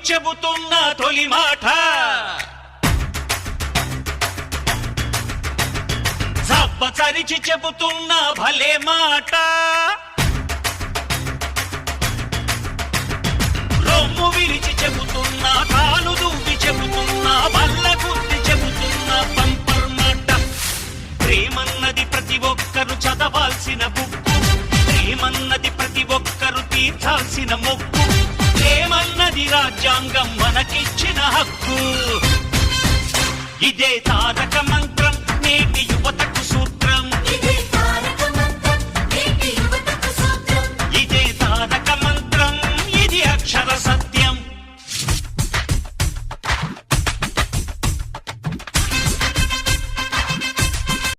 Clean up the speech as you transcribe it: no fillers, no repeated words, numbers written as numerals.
చెబుతున్న తొలి మాట చరిచి చెబుతున్న భలే మాట రొమ్ము విరిచి చెబుతున్నా కాలు దూపి చెబుతున్నా బల్ల గుర్తి చెబుతున్నా పంపర్ మాట ప్రేమన్నది ప్రతి ఒక్కరు చదవాల్సిన బుక్కు ప్రేమన్నది ప్రతి ఒక్కరు తీర్చాల్సిన మొక్కు ప్రేమన్నది రాజ్యాంగం మనకిచ్చిన హక్కు ఇదే తారక మంత్రం నేటి యువత